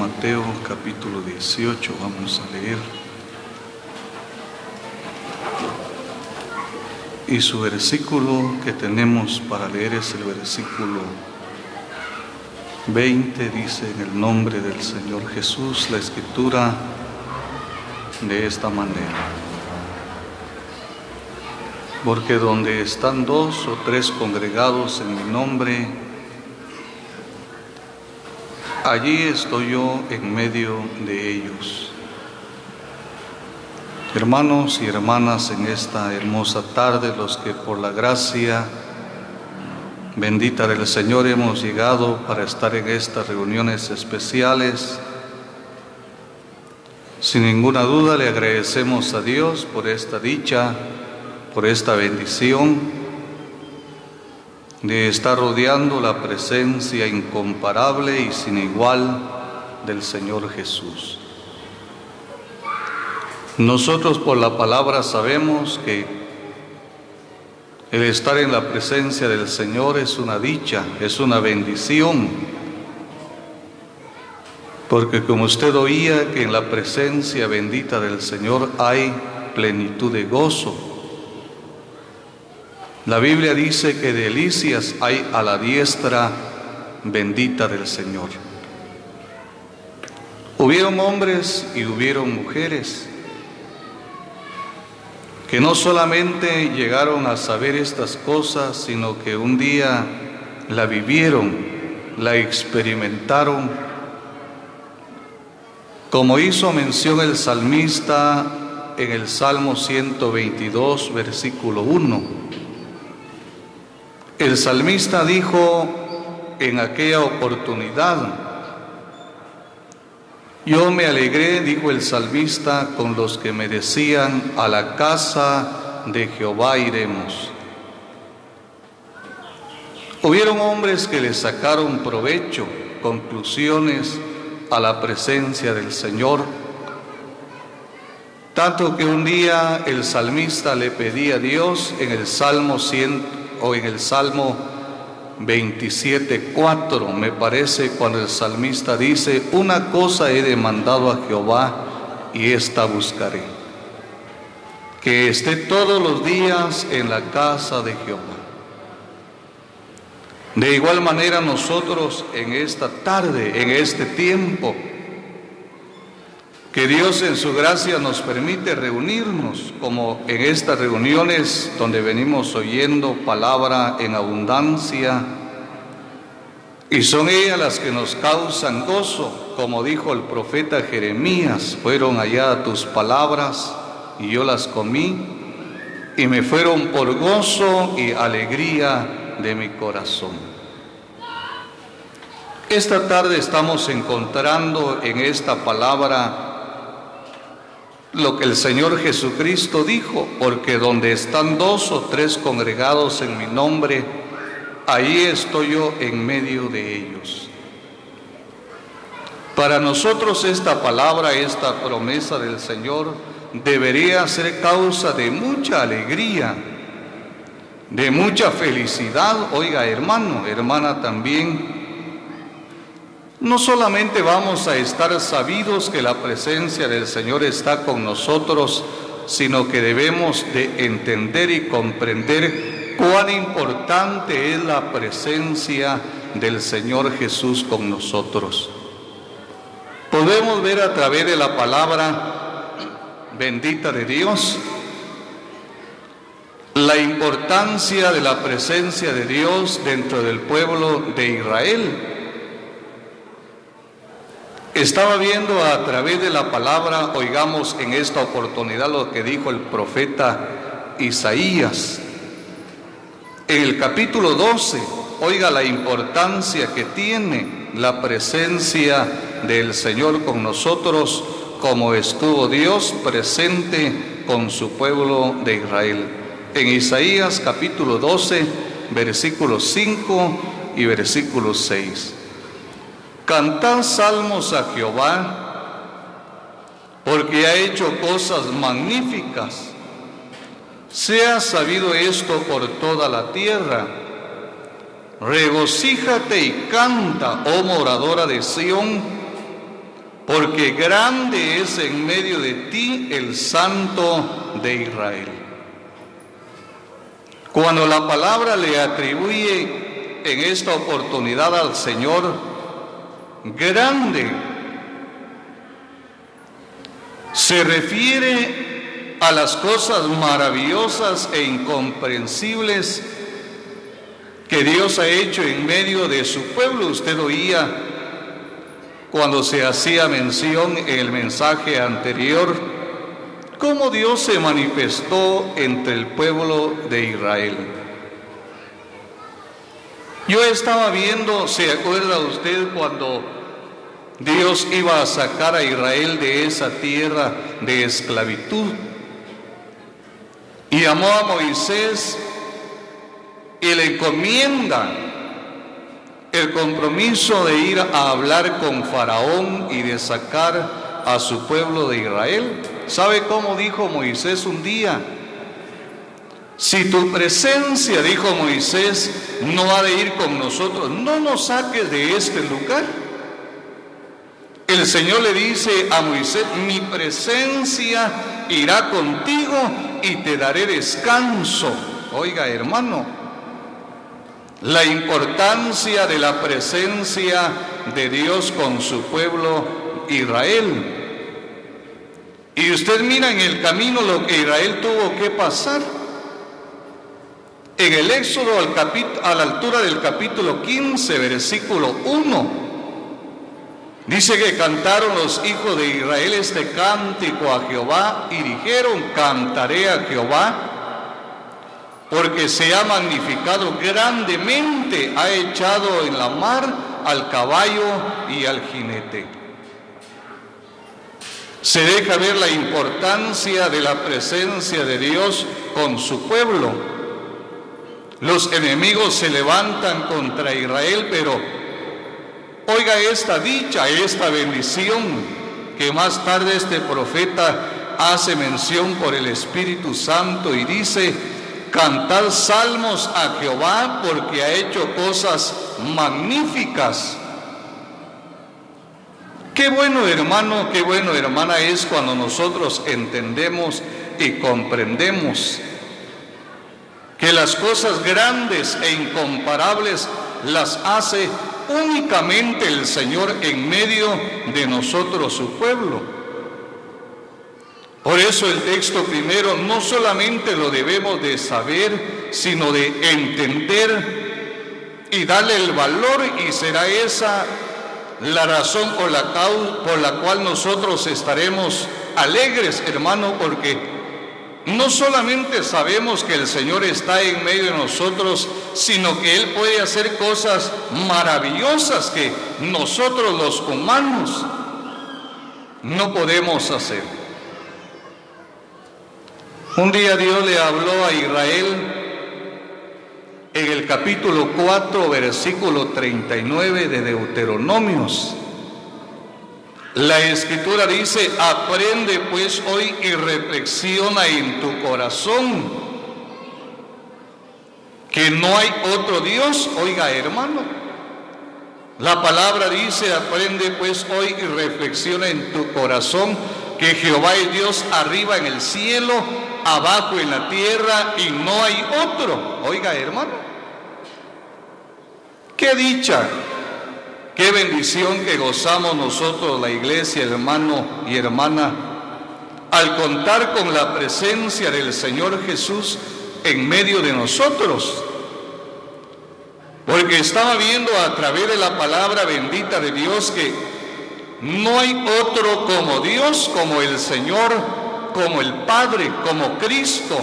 Mateo capítulo 18, vamos a leer. Y su versículo que tenemos para leer es el versículo 20, dice: en el nombre del Señor Jesús, la Escritura de esta manera: porque donde están 2 o 3 congregados en mi nombre, allí estoy yo en medio de ellos. Hermanos y hermanas, en esta hermosa tarde, los que por la gracia bendita del Señor hemos llegado para estar en estas reuniones especiales, sin ninguna duda le agradecemos a Dios por esta dicha, por esta bendición de estar rodeando la presencia incomparable y sin igual del Señor Jesús. Nosotros por la palabra sabemos que el estar en la presencia del Señor es una dicha, es una bendición, porque como usted oía que en la presencia bendita del Señor hay plenitud de gozo. La Biblia dice que delicias hay a la diestra bendita del Señor. Hubieron hombres y hubieron mujeres que no solamente llegaron a saber estas cosas, sino que un día la vivieron, la experimentaron, como hizo mención el salmista en el Salmo 122, versículo 1. El salmista dijo en aquella oportunidad: yo me alegré, dijo el salmista, con los que me decían, a la casa de Jehová iremos. Hubieron hombres que le sacaron provecho, conclusiones a la presencia del Señor, tanto que un día el salmista le pedía a Dios en el Salmo 27:4, me parece, cuando el salmista dice: una cosa he demandado a Jehová y esta buscaré, que esté todos los días en la casa de Jehová. De igual manera nosotros en esta tarde, en este tiempo que Dios en su gracia nos permite reunirnos, como en estas reuniones donde venimos oyendo palabra en abundancia, y son ellas las que nos causan gozo, como dijo el profeta Jeremías: fueron allá tus palabras y yo las comí, y me fueron por gozo y alegría de mi corazón. Esta tarde estamos encontrando en esta palabra lo que el Señor Jesucristo dijo: porque donde están 2 o 3 congregados en mi nombre, ahí estoy yo en medio de ellos. Para nosotros esta palabra, esta promesa del Señor debería ser causa de mucha alegría, de mucha felicidad. Oiga, hermano, hermana, también. No solamente vamos a estar sabidos que la presencia del Señor está con nosotros, sino que debemos de entender y comprender cuán importante es la presencia del Señor Jesús con nosotros. Podemos ver a través de la palabra bendita de Dios la importancia de la presencia de Dios dentro del pueblo de Israel. Estaba viendo a través de la palabra, oigamos en esta oportunidad lo que dijo el profeta Isaías. En el capítulo 12, oiga la importancia que tiene la presencia del Señor con nosotros, como estuvo Dios presente con su pueblo de Israel. En Isaías capítulo 12, versículos 5 y versículo 6. Cantad salmos a Jehová, porque ha hecho cosas magníficas. Sea sabido esto por toda la tierra. Regocíjate y canta, oh moradora de Sión, porque grande es en medio de ti el Santo de Israel. Cuando la palabra le atribuye en esta oportunidad al Señor, grande, se refiere a las cosas maravillosas e incomprensibles que Dios ha hecho en medio de su pueblo. Usted oía cuando se hacía mención en el mensaje anterior, cómo Dios se manifestó entre el pueblo de Israel. Yo estaba viendo, ¿se acuerda usted cuando Dios iba a sacar a Israel de esa tierra de esclavitud? Y llamó a Moisés y le encomienda el compromiso de ir a hablar con Faraón y de sacar a su pueblo de Israel. ¿Sabe cómo dijo Moisés un día? Si tu presencia, dijo Moisés, no ha de ir con nosotros, no nos saques de este lugar. El Señor le dice a Moisés, mi presencia irá contigo y te daré descanso. Oiga, hermano, la importancia de la presencia de Dios con su pueblo Israel. Y usted mira en el camino lo que Israel tuvo que pasar. En el Éxodo, a la altura del capítulo 15, versículo 1, dice que cantaron los hijos de Israel este cántico a Jehová y dijeron, cantaré a Jehová, porque se ha magnificado grandemente, ha echado en la mar al caballo y al jinete. Se deja ver la importancia de la presencia de Dios con su pueblo. Los enemigos se levantan contra Israel, pero oiga esta dicha, esta bendición, que más tarde este profeta hace mención por el Espíritu Santo y dice, cantad salmos a Jehová porque ha hecho cosas magníficas. Qué bueno, hermano, qué bueno, hermana, es cuando nosotros entendemos y comprendemos que las cosas grandes e incomparables las hace únicamente el Señor en medio de nosotros, su pueblo. Por eso el texto primero no solamente lo debemos de saber, sino de entender y darle el valor, y será esa la razón por la cual nosotros estaremos alegres, hermano, porque no solamente sabemos que el Señor está en medio de nosotros, sino que Él puede hacer cosas maravillosas que nosotros los humanos no podemos hacer. Un día Dios le habló a Israel en el capítulo 4, versículo 39 de Deuteronomios. La Escritura dice, aprende pues hoy y reflexiona en tu corazón que no hay otro Dios. Oiga, hermano, la palabra dice, aprende pues hoy y reflexiona en tu corazón que Jehová es Dios arriba en el cielo, abajo en la tierra, y no hay otro. Oiga, hermano, qué dicha, qué bendición que gozamos nosotros, la iglesia, hermano y hermana, al contar con la presencia del Señor Jesús en medio de nosotros. Porque estaba viendo a través de la palabra bendita de Dios que no hay otro como Dios, como el Señor, como el Padre, como Cristo.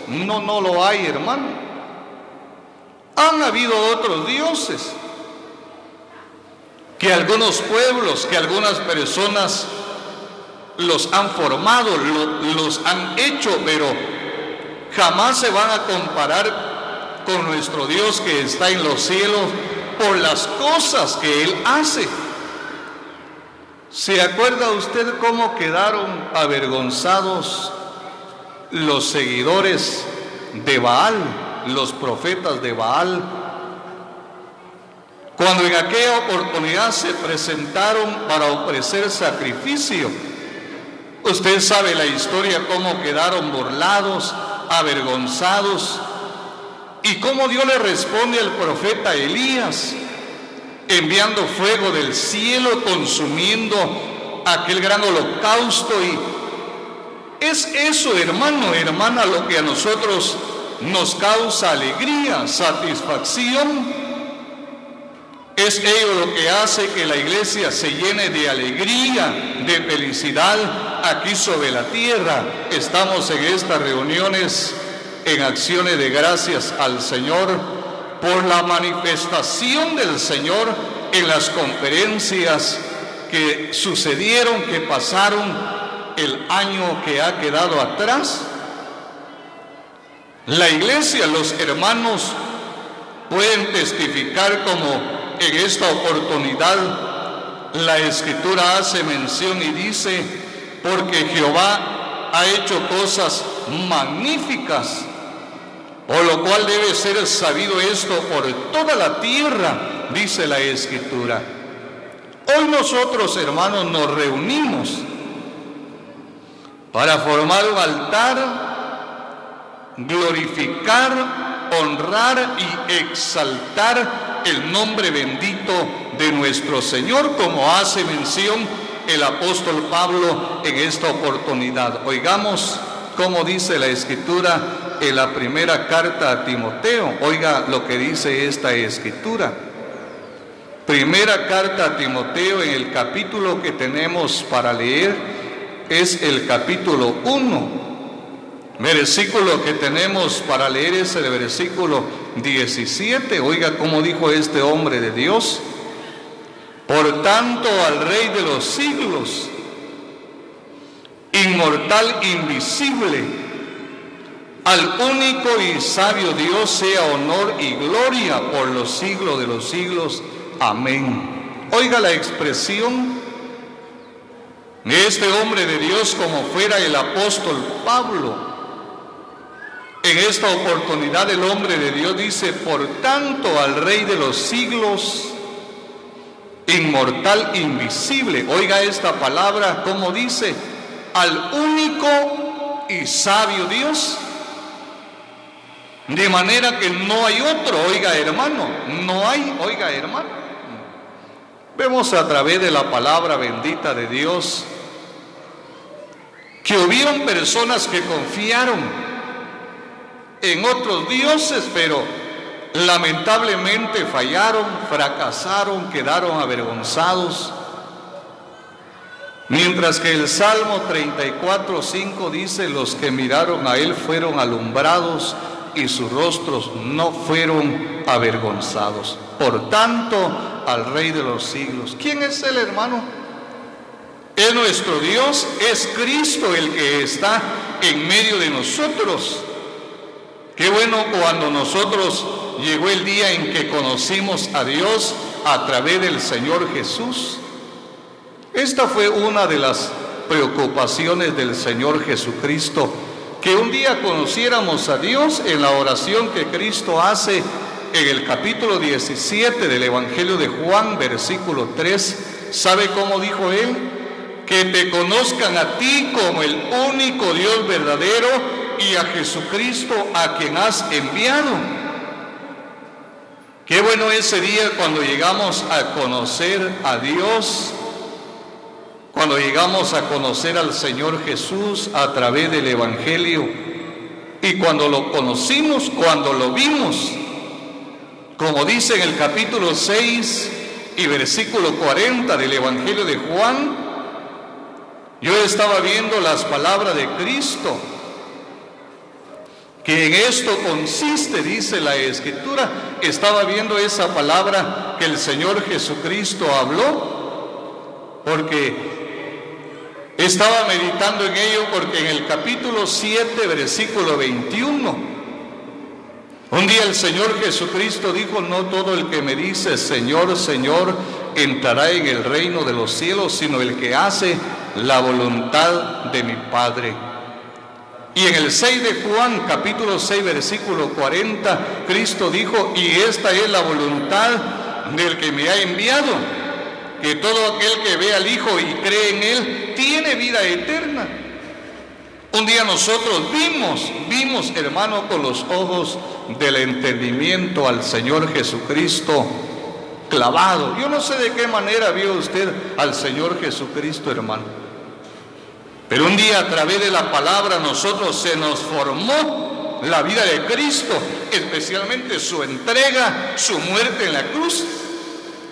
No lo hay, hermano. Han habido otros dioses que algunos pueblos, que algunas personas los han formado, los han hecho, pero jamás se van a comparar con nuestro Dios que está en los cielos por las cosas que Él hace. ¿Se acuerda usted cómo quedaron avergonzados los seguidores de Baal, los profetas de Baal, cuando en aquella oportunidad se presentaron para ofrecer sacrificio. Usted sabe la historia, cómo quedaron burlados, avergonzados, y cómo Dios le responde al profeta Elías, enviando fuego del cielo, consumiendo aquel gran holocausto. Y es eso, hermano, hermana, lo que a nosotros nos causa alegría, satisfacción. Es ello lo que hace que la iglesia se llene de alegría, de felicidad aquí sobre la tierra. Estamos en estas reuniones en acciones de gracias al Señor por la manifestación del Señor en las conferencias que sucedieron, que pasaron el año que ha quedado atrás. La iglesia, los hermanos pueden testificar como en esta oportunidad la Escritura hace mención y dice: porque Jehová ha hecho cosas magníficas, por lo cual debe ser sabido esto por toda la tierra, dice la Escritura. Hoy nosotros, hermanos, nos reunimos para formar un altar, glorificar, honrar y exaltar el nombre bendito de nuestro Señor, como hace mención el apóstol Pablo en esta oportunidad. Oigamos cómo dice la Escritura en la primera carta a Timoteo. Oiga lo que dice esta Escritura. Primera carta a Timoteo, en el capítulo que tenemos para leer, es el capítulo 1. Versículo que tenemos para leer es el versículo 17. Oiga cómo dijo este hombre de Dios: por tanto, al Rey de los siglos, inmortal, invisible, al único y sabio Dios, sea honor y gloria por los siglos de los siglos. Amén. Oiga la expresión de este hombre de Dios, como fuera el apóstol Pablo. En esta oportunidad el hombre de Dios dice: por tanto, al Rey de los siglos, inmortal, invisible. Oiga esta palabra, como dice: al único y sabio Dios. De manera que no hay otro, oiga hermano, no hay, oiga hermano. Vemos a través de la palabra bendita de Dios que hubieron personas que confiaron en otros dioses, pero lamentablemente fallaron, fracasaron, quedaron avergonzados. Mientras que el Salmo 34:5 dice: los que miraron a él fueron alumbrados y sus rostros no fueron avergonzados. Por tanto, al Rey de los siglos. ¿Quién es el hermano? Es nuestro Dios, es Cristo el que está en medio de nosotros. Qué bueno cuando nosotros llegó el día en que conocimos a Dios a través del Señor Jesús. Esta fue una de las preocupaciones del Señor Jesucristo, que un día conociéramos a Dios. En la oración que Cristo hace en el capítulo 17 del Evangelio de Juan, versículo 3, ¿sabe cómo dijo él? Que te conozcan a ti como el único Dios verdadero y a Jesucristo a quien has enviado. Qué bueno ese día cuando llegamos a conocer a Dios, cuando llegamos a conocer al Señor Jesús a través del Evangelio, y cuando lo conocimos, cuando lo vimos, como dice en el capítulo 6 y versículo 40 del Evangelio de Juan, yo estaba viendo las palabras de Cristo, que en esto consiste, dice la Escritura. Estaba viendo esa palabra que el Señor Jesucristo habló, porque estaba meditando en ello, porque en el capítulo 7, versículo 21, un día el Señor Jesucristo dijo: no todo el que me dice Señor, Señor, entrará en el reino de los cielos, sino el que hace la voluntad de mi Padre. Y en el 6 de Juan, capítulo 6, versículo 40, Cristo dijo: y esta es la voluntad del que me ha enviado, que todo aquel que ve al Hijo y cree en Él tiene vida eterna. Un día nosotros vimos, hermano, con los ojos del entendimiento al Señor Jesucristo clavado. Yo no sé de qué manera vio usted al Señor Jesucristo, hermano. Pero un día a través de la palabra nosotros se nos formó la vida de Cristo, especialmente su entrega, su muerte en la cruz.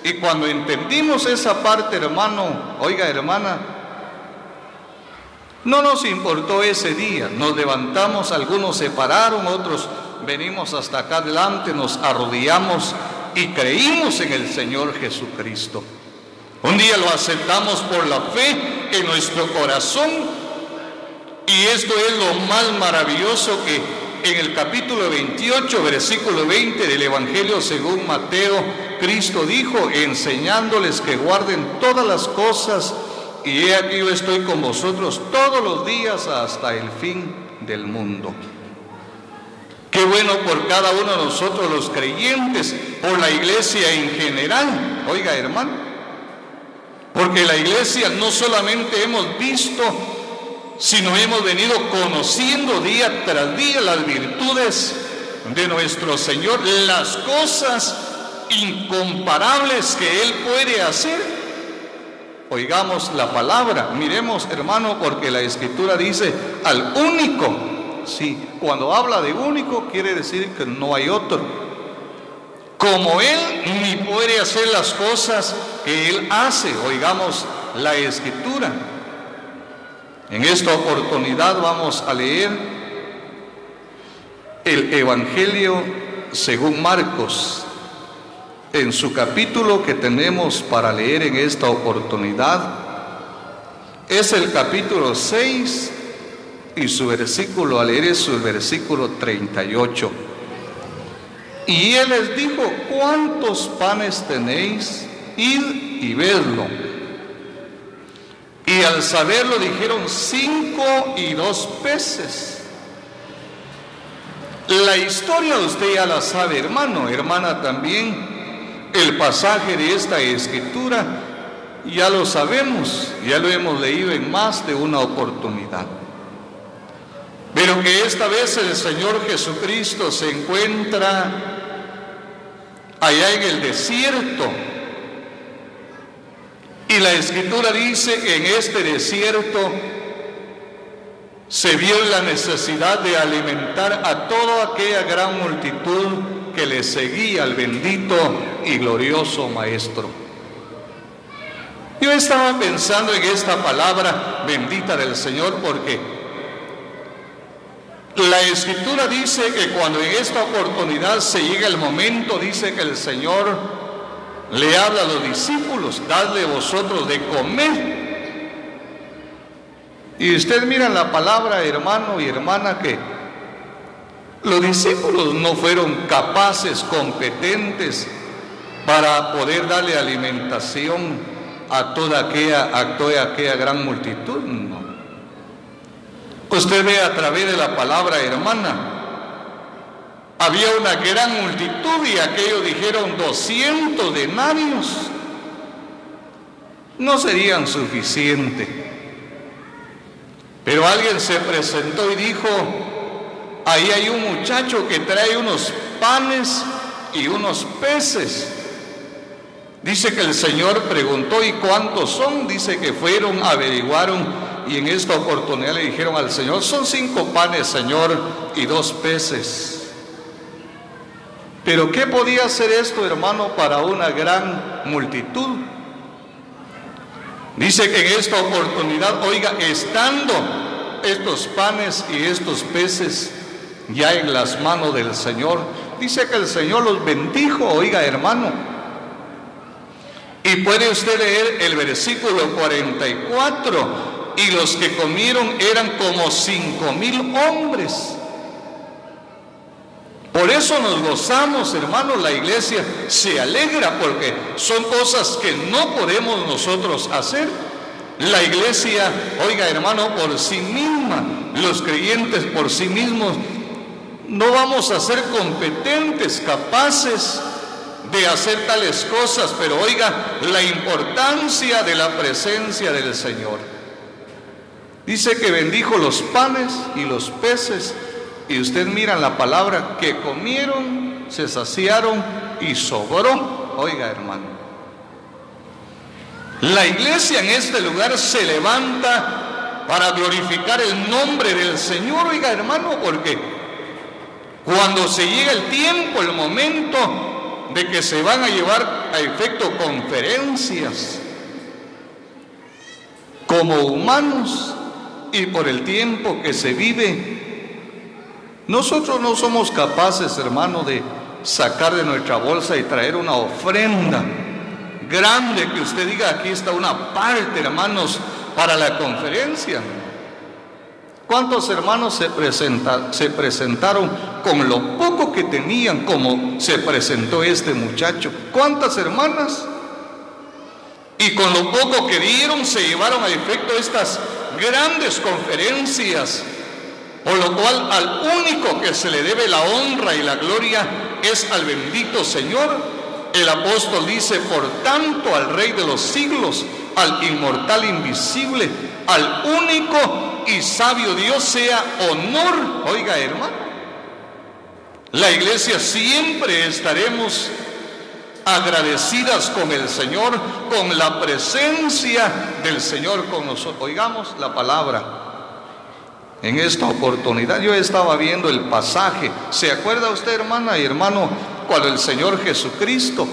Y cuando entendimos esa parte, hermano, oiga, hermana, no nos importó ese día. Nos levantamos, algunos se pararon, otros venimos hasta acá adelante, nos arrodillamos y creímos en el Señor Jesucristo. Un día lo aceptamos por la fe en nuestro corazón, y esto es lo más maravilloso, que en el capítulo 28, versículo 20 del Evangelio según Mateo, Cristo dijo, enseñándoles que guarden todas las cosas, y he aquí yo estoy con vosotros todos los días hasta el fin del mundo. Qué bueno por cada uno de nosotros los creyentes, por la iglesia en general, oiga, hermano, porque la iglesia no solamente hemos visto, sino hemos venido conociendo día tras día las virtudes de nuestro Señor, las cosas incomparables que Él puede hacer. Oigamos la palabra, miremos, hermano, porque la Escritura dice al único. Sí, cuando habla de único quiere decir que no hay otro como Él, ni puede hacer las cosas que Él hace. Oigamos la Escritura. En esta oportunidad vamos a leer el Evangelio según Marcos, en su capítulo que tenemos para leer en esta oportunidad. Es el capítulo 6 y su versículo a leer es su versículo 38. Y Él les dijo, ¿cuántos panes tenéis? Id y vedlo. Y al saberlo dijeron 5 y 2 peces. La historia usted ya la sabe, hermano, hermana también. El pasaje de esta Escritura ya lo sabemos, ya lo hemos leído en más de una oportunidad. Pero que esta vez el Señor Jesucristo se encuentra allá en el desierto. Y la Escritura dice que en este desierto se vio la necesidad de alimentar a toda aquella gran multitud que le seguía al bendito y glorioso Maestro. Yo estaba pensando en esta palabra bendita del Señor, porque la Escritura dice que cuando en esta oportunidad se llega el momento, dice que el Señor le habla a los discípulos, dadle vosotros de comer. Y usted mira la palabra, hermano y hermana, que los discípulos no fueron capaces, competentes para poder darle alimentación a toda aquella gran multitud. No. Usted ve a través de la palabra, hermana, había una gran multitud y aquellos dijeron 200 denarios. No serían suficientes. Pero alguien se presentó y dijo, ahí hay un muchacho que trae unos panes y unos peces. Dice que el Señor preguntó, ¿y cuántos son? Dice que fueron, averiguaron, y en esta oportunidad le dijeron al Señor, son 5 panes, Señor, y 2 peces. Pero ¿qué podía hacer esto, hermano, para una gran multitud? Dice que en esta oportunidad, oiga, estando estos panes y estos peces ya en las manos del Señor, dice que el Señor los bendijo, oiga, hermano. Y puede usted leer el versículo 44, y los que comieron eran como 5,000 hombres. Por eso nos gozamos, hermanos, la iglesia se alegra, porque son cosas que no podemos nosotros hacer. La iglesia, oiga, hermano, por sí misma, los creyentes por sí mismos, no vamos a ser competentes, capaces de hacer tales cosas, pero oiga la importancia de la presencia del Señor. Dice que bendijo los panes y los peces, y usted mira en la palabra que comieron, se saciaron y sobró. Oiga, hermano, la iglesia en este lugar se levanta para glorificar el nombre del Señor. Oiga, hermano, porque cuando se llega el tiempo, el momento de que se van a llevar a efecto conferencias como humanos, y por el tiempo que se vive, nosotros no somos capaces, hermano, de sacar de nuestra bolsa y traer una ofrenda grande que usted diga, aquí está una parte, hermanos, para la conferencia. ¿Cuántos hermanos se presentaron con lo poco que tenían, como se presentó este muchacho? ¿Cuántas hermanas? Y con lo poco que dieron se llevaron a efecto estas grandes conferencias, por lo cual al único que se le debe la honra y la gloria es al bendito Señor. El apóstol dice: por tanto, al Rey de los siglos, al inmortal invisible, al único y sabio Dios sea honor. Oiga, hermano, la iglesia siempre estaremos agradecidas con el Señor, con la presencia del Señor con nosotros. Oigamos la palabra. En esta oportunidad yo estaba viendo el pasaje. ¿Se acuerda usted, hermana y hermano, cuando el Señor Jesucristo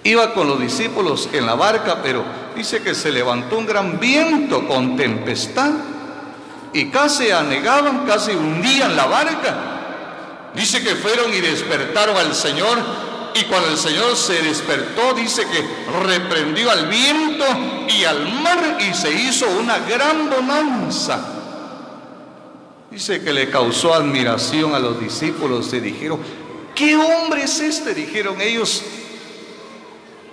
iba con los discípulos en la barca, pero dice que se levantó un gran viento con tempestad y casi anegaban, casi hundían la barca? Dice que fueron y despertaron al Señor, y cuando el Señor se despertó, dice que reprendió al viento y al mar y se hizo una gran bonanza. Dice que le causó admiración a los discípulos y dijeron: ¿qué hombre es este? Dijeron ellos,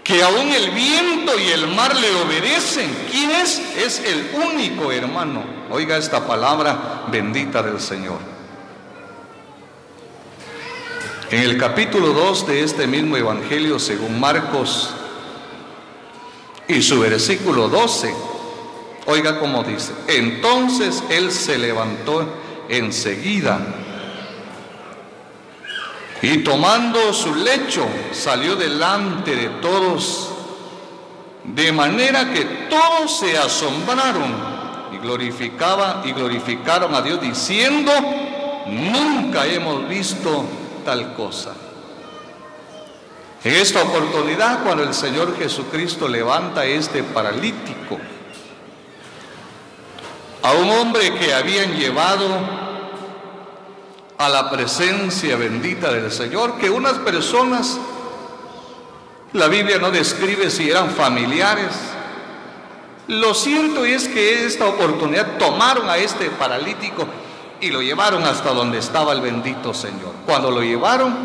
que aún el viento y el mar le obedecen. ¿Quién es? Es el único, hermano. Oiga esta palabra bendita del Señor. En el capítulo 2 de este mismo evangelio según Marcos y su versículo 12, oiga cómo dice: entonces él se levantó enseguida y tomando su lecho salió delante de todos, de manera que todos se asombraron y glorificaron a Dios diciendo: nunca hemos visto tal cosa. En esta oportunidad, cuando el Señor Jesucristo levanta a este paralítico, a un hombre que habían llevado a la presencia bendita del Señor, que unas personas, la Biblia no describe si eran familiares. Lo cierto es que esta oportunidad tomaron a este paralítico y lo llevaron hasta donde estaba el bendito Señor. Cuando lo llevaron,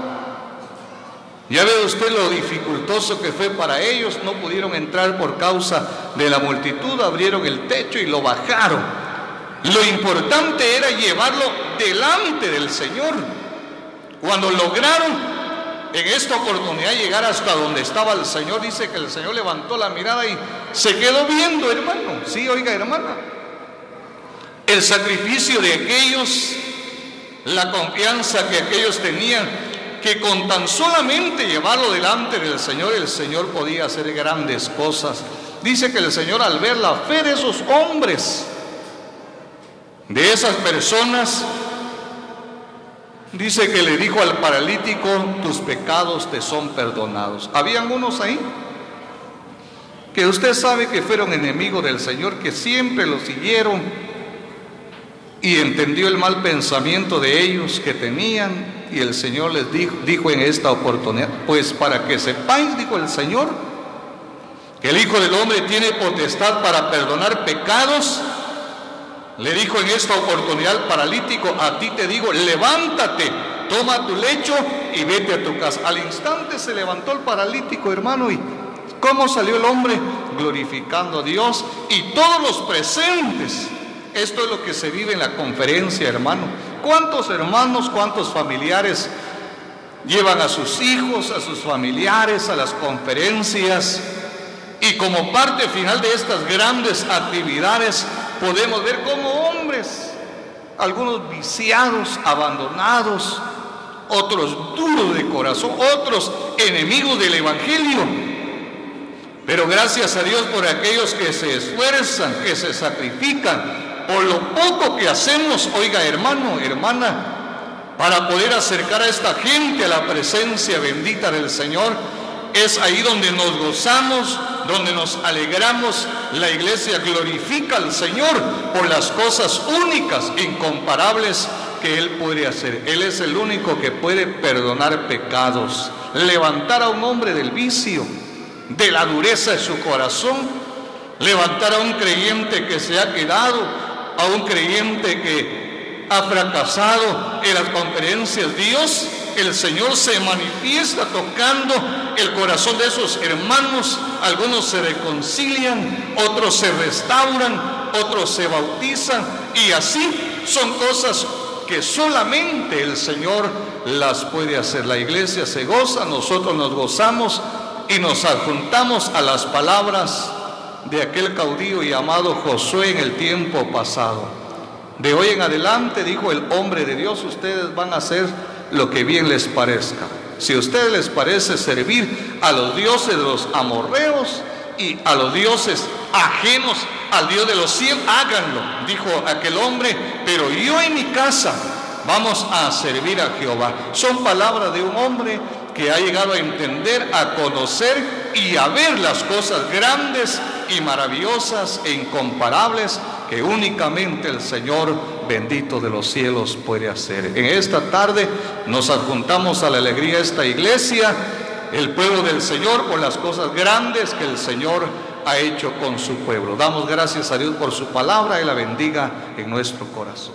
ya ve usted lo dificultoso que fue para ellos. No pudieron entrar por causa de la multitud, abrieron el techo y lo bajaron. Lo importante era llevarlo delante del Señor. Cuando lograron en esta oportunidad llegar hasta donde estaba el Señor, dice que el Señor levantó la mirada y se quedó viendo, hermano. Sí, oiga, hermana, el sacrificio de aquellos, la confianza que aquellos tenían, que con tan solamente llevarlo delante del Señor, el Señor podía hacer grandes cosas. Dice que el Señor, al ver la fe de esos hombres, de esas personas, dice que le dijo al paralítico: tus pecados te son perdonados. Habían unos ahí que usted sabe que fueron enemigos del Señor, que siempre lo siguieron, y entendió el mal pensamiento de ellos que tenían, y el Señor les dijo en esta oportunidad: pues para que sepáis, dijo el Señor, que el Hijo del Hombre tiene potestad para perdonar pecados, le dijo en esta oportunidad al paralítico: a ti te digo, levántate, toma tu lecho y vete a tu casa. Al instante se levantó el paralítico, hermano, y ¿cómo salió el hombre? Glorificando a Dios, y todos los presentes. Esto es lo que se vive en la conferencia, hermano. ¿Cuántos hermanos, cuántos familiares llevan a sus hijos, a sus familiares, a las conferencias, y como parte final de estas grandes actividades podemos ver como hombres, algunos viciados, abandonados, otros duros de corazón, otros enemigos del Evangelio. Pero gracias a Dios por aquellos que se esfuerzan, que se sacrifican, por lo poco que hacemos, oiga hermano, hermana, para poder acercar a esta gente a la presencia bendita del Señor. Es ahí donde nos gozamos, donde nos alegramos. La iglesia glorifica al Señor por las cosas únicas, incomparables que Él puede hacer. Él es el único que puede perdonar pecados, levantar a un hombre del vicio, de la dureza de su corazón, levantar a un creyente que se ha quedado, a un creyente que ha fracasado en las conferencias. Dios, el Señor, se manifiesta tocando el corazón de esos hermanos. Algunos se reconcilian, otros se restauran, otros se bautizan, y así son cosas que solamente el Señor las puede hacer. La iglesia se goza, nosotros nos gozamos y nos adjuntamos a las palabras de aquel caudillo llamado Josué en el tiempo pasado. De hoy en adelante, dijo el hombre de Dios, ustedes van a hacer lo que bien les parezca. Si a ustedes les parece servir a los dioses de los amorreos y a los dioses ajenos al Dios de los cielos, háganlo, dijo aquel hombre, pero yo en mi casa vamos a servir a Jehová. Son palabras de un hombre que ha llegado a entender, a conocer y a ver las cosas grandes y maravillosas e incomparables que únicamente el Señor bendito de los cielos puede hacer. En esta tarde nos adjuntamos a la alegría de esta iglesia, el pueblo del Señor, por las cosas grandes que el Señor ha hecho con su pueblo. Damos gracias a Dios por su palabra y la bendiga en nuestro corazón.